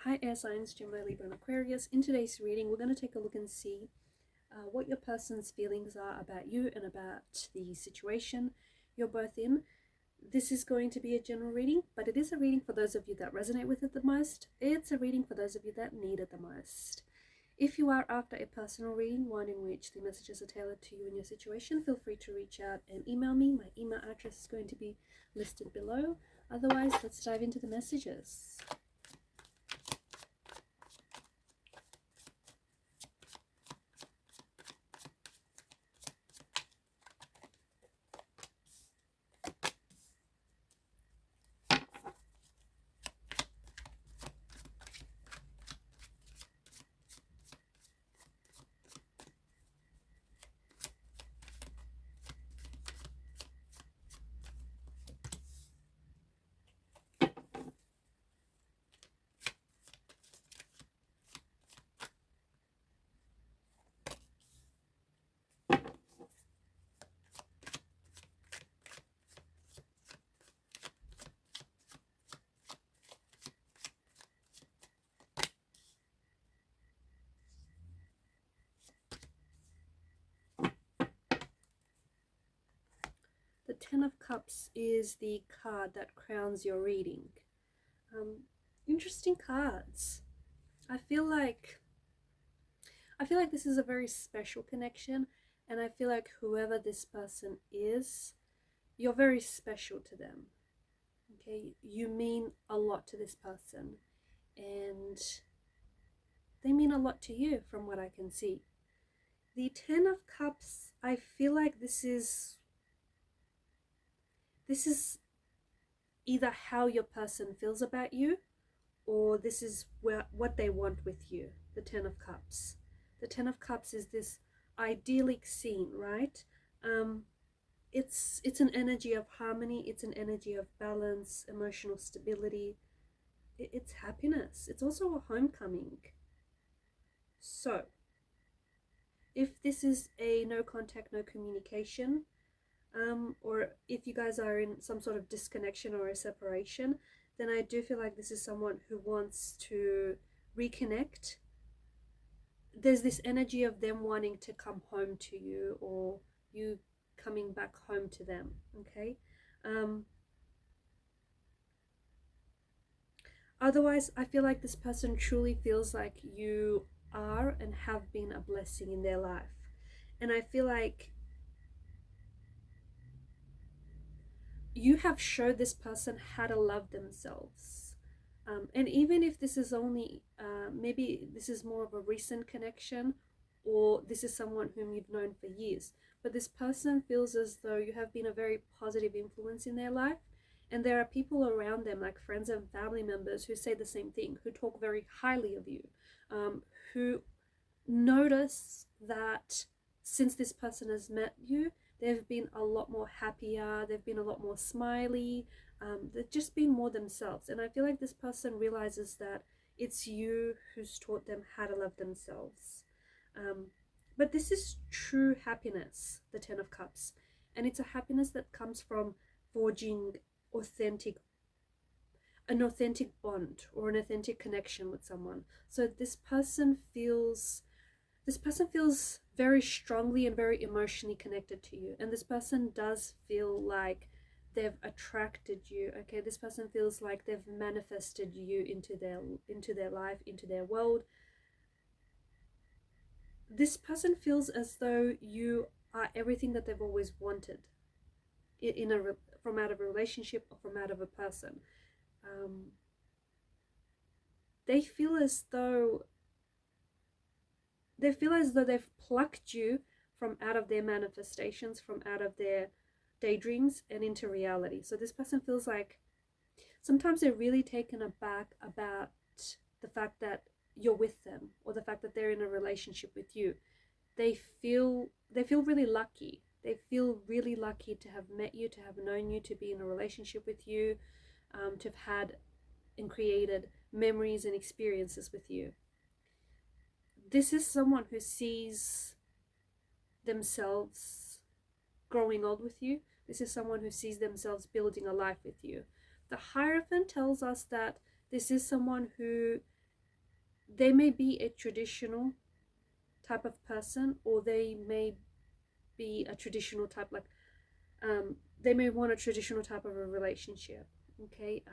Hi air signs, Gemini, Libra and Aquarius. In today's reading, we're going to take a look and see what your person's feelings are about you and about the situation you're both in. This is going to be a general reading, but it is a reading for those of you that resonate with it the most. It's a reading for those of you that need it the most. If you are after a personal reading, one in which the messages are tailored to you and your situation, feel free to reach out and email me. My email address is going to be listed below. Otherwise, let's dive into the messages. The Ten of Cups is the card that crowns your reading. Interesting cards. I feel like this is a very special connection, and I feel like whoever this person is, you're very special to them. Okay, you mean a lot to this person, and they mean a lot to you from what I can see. The Ten of Cups, I feel like this is either how your person feels about you, or this is what they want with you. The Ten of Cups. The Ten of Cups is this idyllic scene, right? It's an energy of harmony. It's an energy of balance, emotional stability. It's happiness. It's also a homecoming. So, if this is a no contact, no communication, or if you guys are in some sort of disconnection or a separation, then I do feel like this is someone who wants to reconnect. There's this energy of them wanting to come home to you, or you coming back home to them, okay? Otherwise, I feel like this person truly feels like you are and have been a blessing in their life. And I feel like you have showed this person how to love themselves. And even if this is only, maybe this is more of a recent connection, or this is someone whom you've known for years, but this person feels as though you have been a very positive influence in their life. And there are people around them, like friends and family members, who say the same thing, who talk very highly of you, who notice that since this person has met you, they've been a lot more happier, they've been a lot more smiley, they've just been more themselves. And I feel like this person realizes that it's you who's taught them how to love themselves. But this is true happiness, the Ten of Cups. And it's a happiness that comes from forging an authentic bond or an authentic connection with someone. So this person feels very strongly and very emotionally connected to you, and this person does feel like they've attracted you. Okay, this person feels like they've manifested you into their life, into their world. This person feels as though you are everything that they've always wanted from out of a relationship or from out of a person. They feel as though they've plucked you from out of their manifestations, from out of their daydreams and into reality. So this person feels like sometimes they're really taken aback about the fact that you're with them, or the fact that they're in a relationship with you. They feel really lucky. They feel really lucky to have met you, to have known you, to be in a relationship with you, to have had and created memories and experiences with you. This is someone who sees themselves growing old with you. This is someone who sees themselves building a life with you. The Hierophant tells us that this is someone who they may be a traditional type of person, or they may be a traditional type, like they may want a traditional type of a relationship. Okay,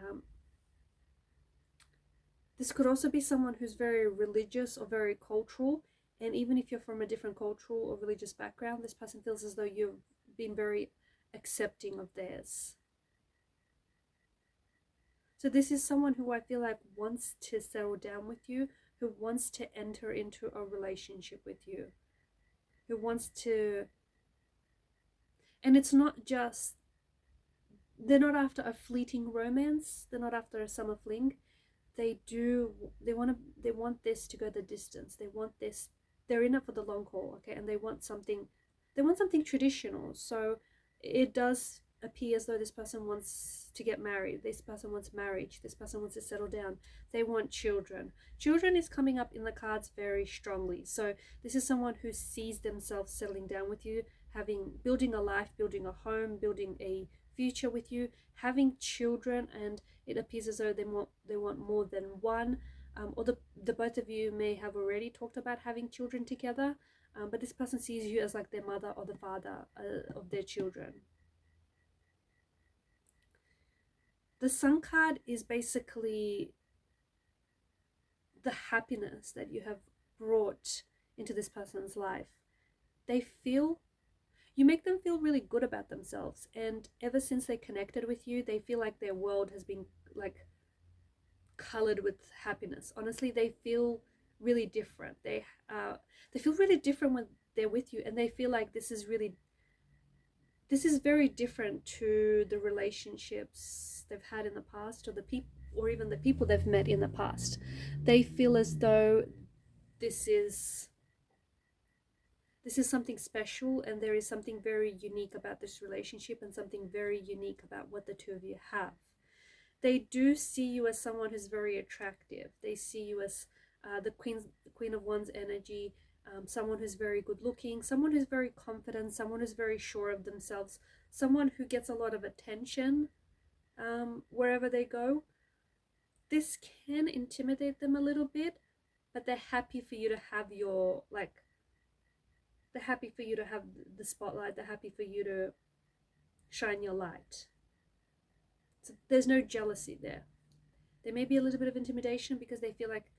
this could also be someone who's very religious or very cultural, and even if you're from a different cultural or religious background, this person feels as though you've been very accepting of theirs. So this is someone who I feel like wants to settle down with you, who wants to enter into a relationship with you, who wants to, and it's not just, they're not after a fleeting romance, they're not after a summer fling. They want this to go the distance. They want this, they're in it for the long haul, okay? And they want something traditional. So it does appear as though this person wants to get married, this person wants marriage, this person wants to settle down, they want children. Children is coming up in the cards very strongly. So this is someone who sees themselves settling down with you, building a life, building a home, building a future with you, having children, and it appears as though they want more than one, or the both of you may have already talked about having children together, but this person sees you as like their mother or the father of their children. The Sun card is basically the happiness that you have brought into this person's life. You make them feel really good about themselves, and ever since they connected with you, they feel like their world has been like colored with happiness. Honestly, they feel really different. They feel really different when they're with you, and they feel like this is very different to the relationships they've had in the past, or even the people they've met in the past. They feel as though this is something special, and there is something very unique about this relationship, and something very unique about what the two of you have. They do see you as someone who's very attractive. They see you as the Queen of Wands energy, someone who's very good looking, someone who's very confident, someone who's very sure of themselves, someone who gets a lot of attention wherever they go. This can intimidate them a little bit, but they're happy for you to have they're happy for you to have the spotlight. They're happy for you to shine your light. So there's no jealousy there. There may be a little bit of intimidation because they feel like,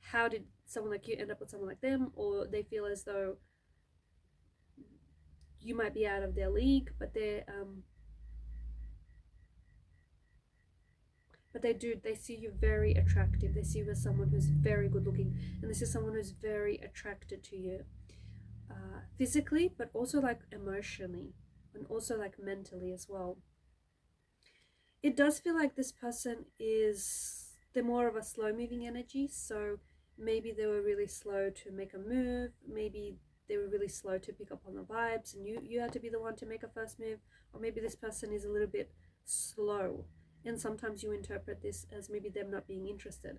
how did someone like you end up with someone like them? Or they feel as though you might be out of their league, but they see you very attractive. They see you as someone who's very good looking, and this is someone who's very attracted to you. Physically, but also like emotionally, and also like mentally as well. It does feel like this person they're more of a slow moving energy. So maybe they were really slow to make a move, maybe they were really slow to pick up on the vibes, and you had to be the one to make a first move. Or maybe this person is a little bit slow, and sometimes you interpret this as maybe them not being interested.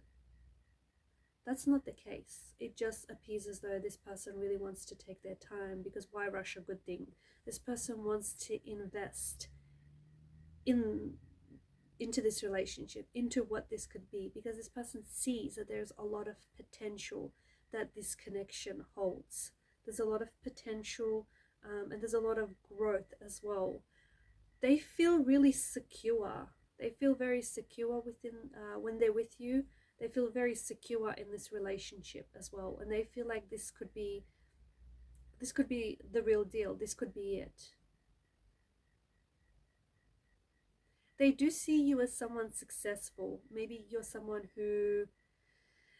That's not the case. It just appears as though this person really wants to take their time, because why rush a good thing? This person wants to invest into this relationship, into what this could be, because this person sees that there's a lot of potential that this connection holds. There's a lot of potential, and there's a lot of growth as well. They feel really secure. They feel very secure when they're with you. They feel very secure in this relationship as well, and they feel like this could be the real deal. This could be it. They do see you as someone successful. Maybe you're someone who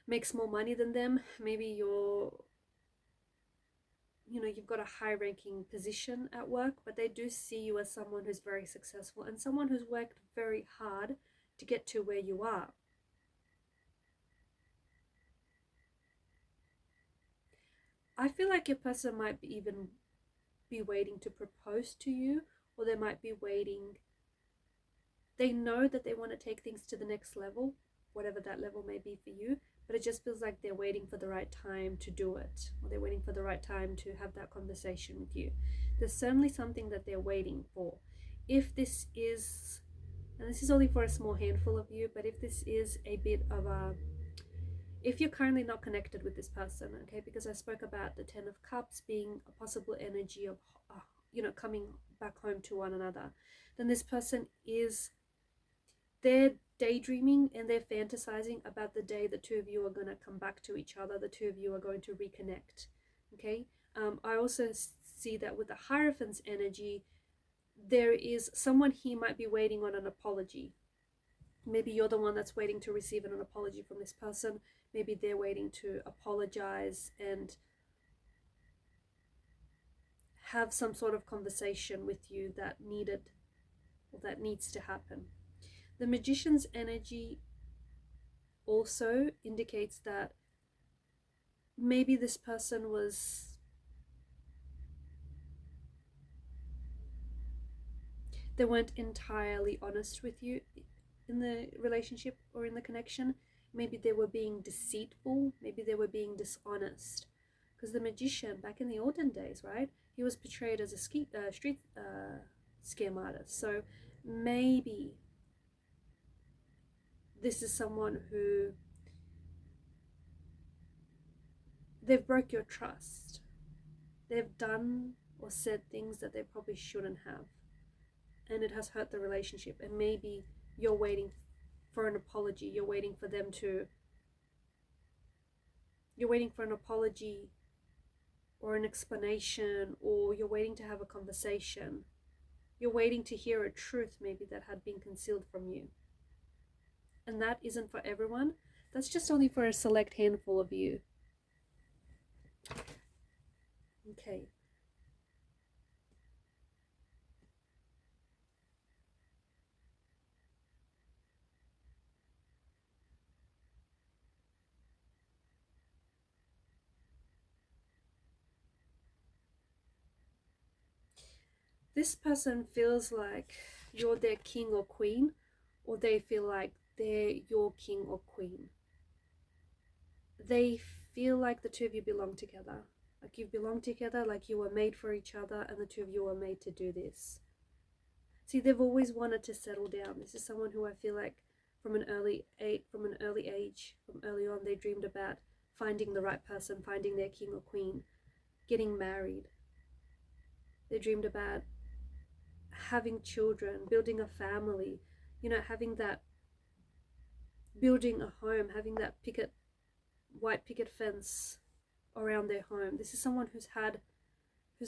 makes more money than them. Maybe you've got a high ranking position at work, but they do see you as someone who's very successful and someone who's worked very hard to get to where you are. I feel like your person might even be waiting to propose to you, or they might be waiting. They know that they want to take things to the next level, whatever that level may be for you, but it just feels like they're waiting for the right time to do it, or they're waiting for the right time to have that conversation with you. There's certainly something that they're waiting for. If this is, and this is only for a small handful of you, but if this is a bit of if you're currently not connected with this person, okay, because I spoke about the 10 of Cups being a possible energy of, coming back home to one another, then this person they're daydreaming and they're fantasizing about the day the two of you are going to come back to each other, the two of you are going to reconnect, okay? I also see that with the Hierophant's energy, there is someone here might be waiting on an apology. Maybe you're the one that's waiting to receive an apology from this person. Maybe they're waiting to apologize and have some sort of conversation with you that needs to happen. The Magician's energy also indicates that maybe this person they weren't entirely honest with you in the relationship or in the connection. Maybe they were being deceitful, maybe they were being dishonest. Because the Magician, back in the olden days, right, he was portrayed as a street scam artist. So maybe this is someone who they've broke your trust. They've done or said things that they probably shouldn't have, and it has hurt the relationship. And maybe you're waiting for an apology. You're waiting for an apology or an explanation, or you're waiting to have a conversation. You're waiting to hear a truth maybe that had been concealed from you. And that isn't for everyone. That's just only for a select handful of you. Okay. This person feels like you're their king or queen, or they feel like they're your king or queen. They feel like the two of you belong together. Like you belong together, like you were made for each other, and the two of you were made to do this. See, they've always wanted to settle down. This is someone who I feel like from an early age, from early on, they dreamed about finding the right person, finding their king or queen, getting married. They dreamed about having children, building a family, having that, building a home, having that white picket fence around their home. This is someone who's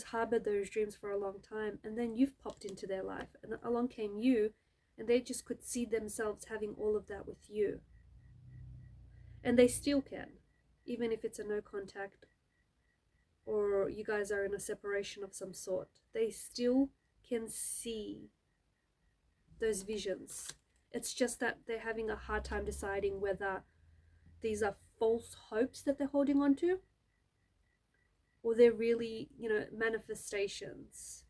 harbored those dreams for a long time, and then you've popped into their life, and along came you, and they just could see themselves having all of that with you. And they still can, even if it's a no contact or you guys are in a separation of some sort. They still can see those visions. It's just that they're having a hard time deciding whether these are false hopes that they're holding on to, or they're really, manifestations.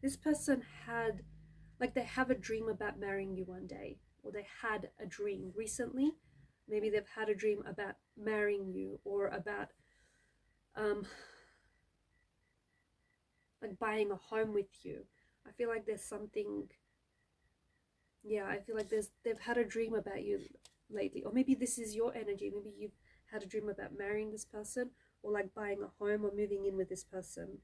This person they have a dream about marrying you one day, or they had a dream recently. Maybe they've had a dream about marrying you, or about like buying a home with you. I feel like there's something, I feel like they've had a dream about you lately. Or maybe this is your energy. Maybe you've had a dream about marrying this person, or like buying a home or moving in with this person.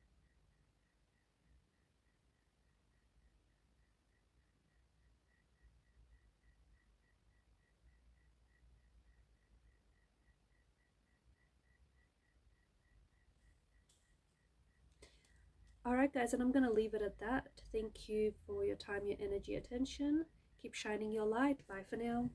Alright guys, and I'm going to leave it at that. Thank you for your time, your energy, attention. Keep shining your light. Bye for now.